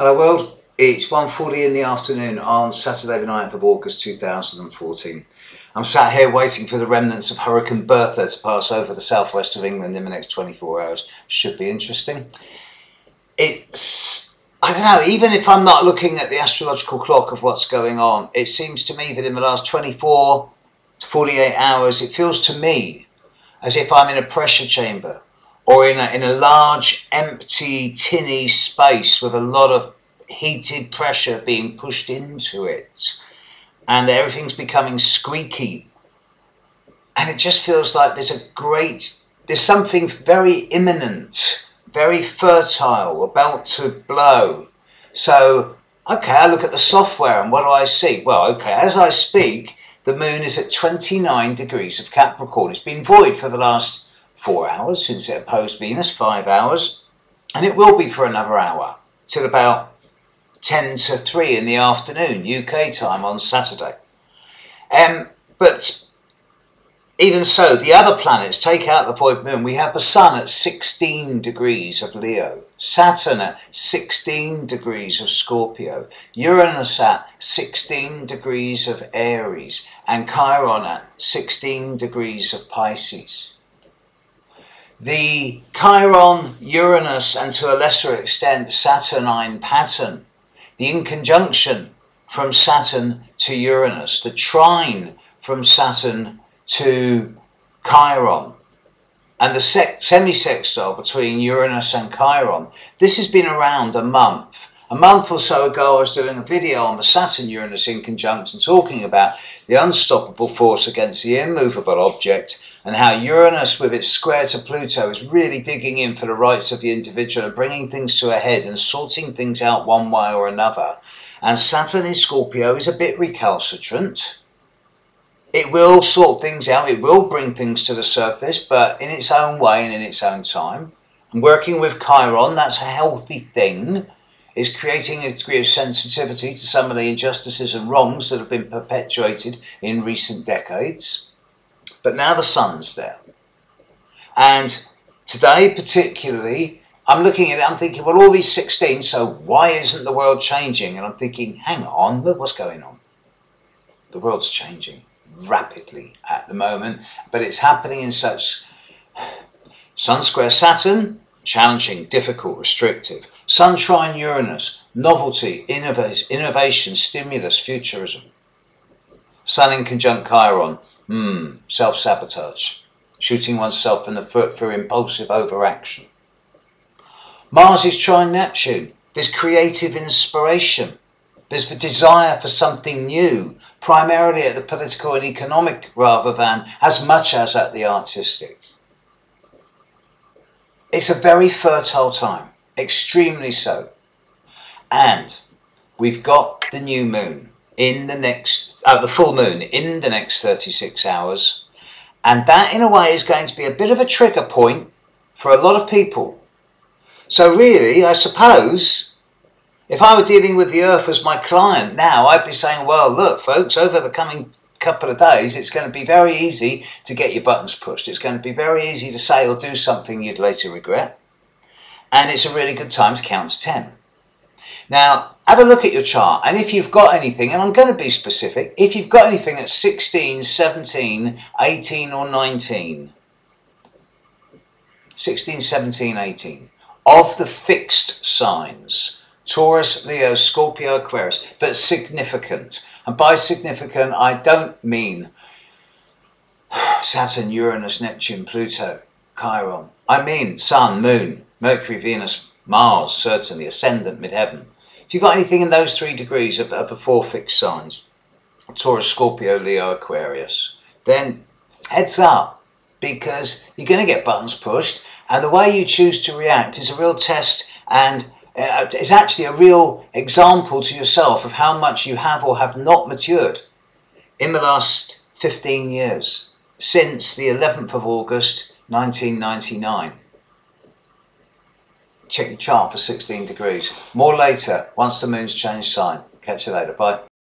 Hello world, it's 1:40 in the afternoon on Saturday the 9th of August 2014. I'm sat here waiting for the remnants of Hurricane Bertha to pass over the southwest of England in the next 24 hours. Should be interesting. I don't know, even if I'm not looking at the astrological clock of what's going on, it seems to me that in the last 24 to 48 hours, it feels to me as if I'm in a pressure chamber, or in a large, empty, tinny space with a lot of heated pressure being pushed into it. And everything's becoming squeaky. And it just feels like there's something very imminent, very fertile, about to blow. So, okay, I look at the software and what do I see? Well, okay, as I speak, the moon is at 29 degrees of Capricorn. It's been void for the last 4 hours since it opposed Venus, 5 hours, and it will be for another hour till about 10 to 3 in the afternoon UK time on Saturday. But even so, the other planets take out the void moon. We have the Sun at 16 degrees of Leo, Saturn at 16 degrees of Scorpio, Uranus at 16 degrees of Aries, and Chiron at 16 degrees of Pisces. The Chiron, Uranus, and to a lesser extent Saturnine pattern, the inconjunction from Saturn to Uranus, the trine from Saturn to Chiron, and the semi-sextile between Uranus and Chiron, this has been around a month. A month or so ago I was doing a video on the Saturn-Uranus inconjunction talking about the unstoppable force against the immovable object, and how Uranus with its square to Pluto is really digging in for the rights of the individual and bringing things to a head and sorting things out one way or another. And Saturn in Scorpio is a bit recalcitrant. It will sort things out, it will bring things to the surface, but in its own way and in its own time. And working with Chiron, that's a healthy thing. It's creating a degree of sensitivity to some of the injustices and wrongs that have been perpetuated in recent decades. But now the Sun's there. And today particularly, I'm looking at it, I'm thinking, well, all these 16, so why isn't the world changing? And I'm thinking, hang on, look what's going on. The world's changing rapidly at the moment, but it's happening in such... Sun square Saturn, challenging, difficult, restrictive. Sun trine Uranus, novelty, innovation, stimulus, futurism. Sun in conjunct Chiron, self-sabotage, shooting oneself in the foot through impulsive overaction. Mars is trine Neptune, there's creative inspiration, there's the desire for something new, primarily at the political and economic rather than as much as at the artistic. It's a very fertile time, extremely so. And we've got the new moon in the next, the full moon in the next 36 hours. And that in a way is going to be a bit of a trigger point for a lot of people. So really, I suppose, if I were dealing with the Earth as my client now, I'd be saying, well, look, folks, over the coming couple of days, it's going to be very easy to get your buttons pushed. It's going to be very easy to say or do something you'd later regret. And it's a really good time to count to 10. Now, have a look at your chart. And if you've got anything, and I'm going to be specific, if you've got anything at 16, 17, 18 or 19, 16, 17, 18, of the fixed signs, Taurus, Leo, Scorpio, Aquarius, that's significant. And by significant, I don't mean Saturn, Uranus, Neptune, Pluto, Chiron. I mean Sun, Moon, Mercury, Venus, Mars, certainly, ascendant, midheaven. If you've got anything in those 3 degrees of the 4 fixed signs, Taurus, Scorpio, Leo, Aquarius, then heads up, because you're going to get buttons pushed, and the way you choose to react is a real test, and it's actually a real example to yourself of how much you have or have not matured in the last 15 years, since the 11th of August 1999. Check your chart for 16 degrees. More later, once the moon's changed sign. Catch you later. Bye.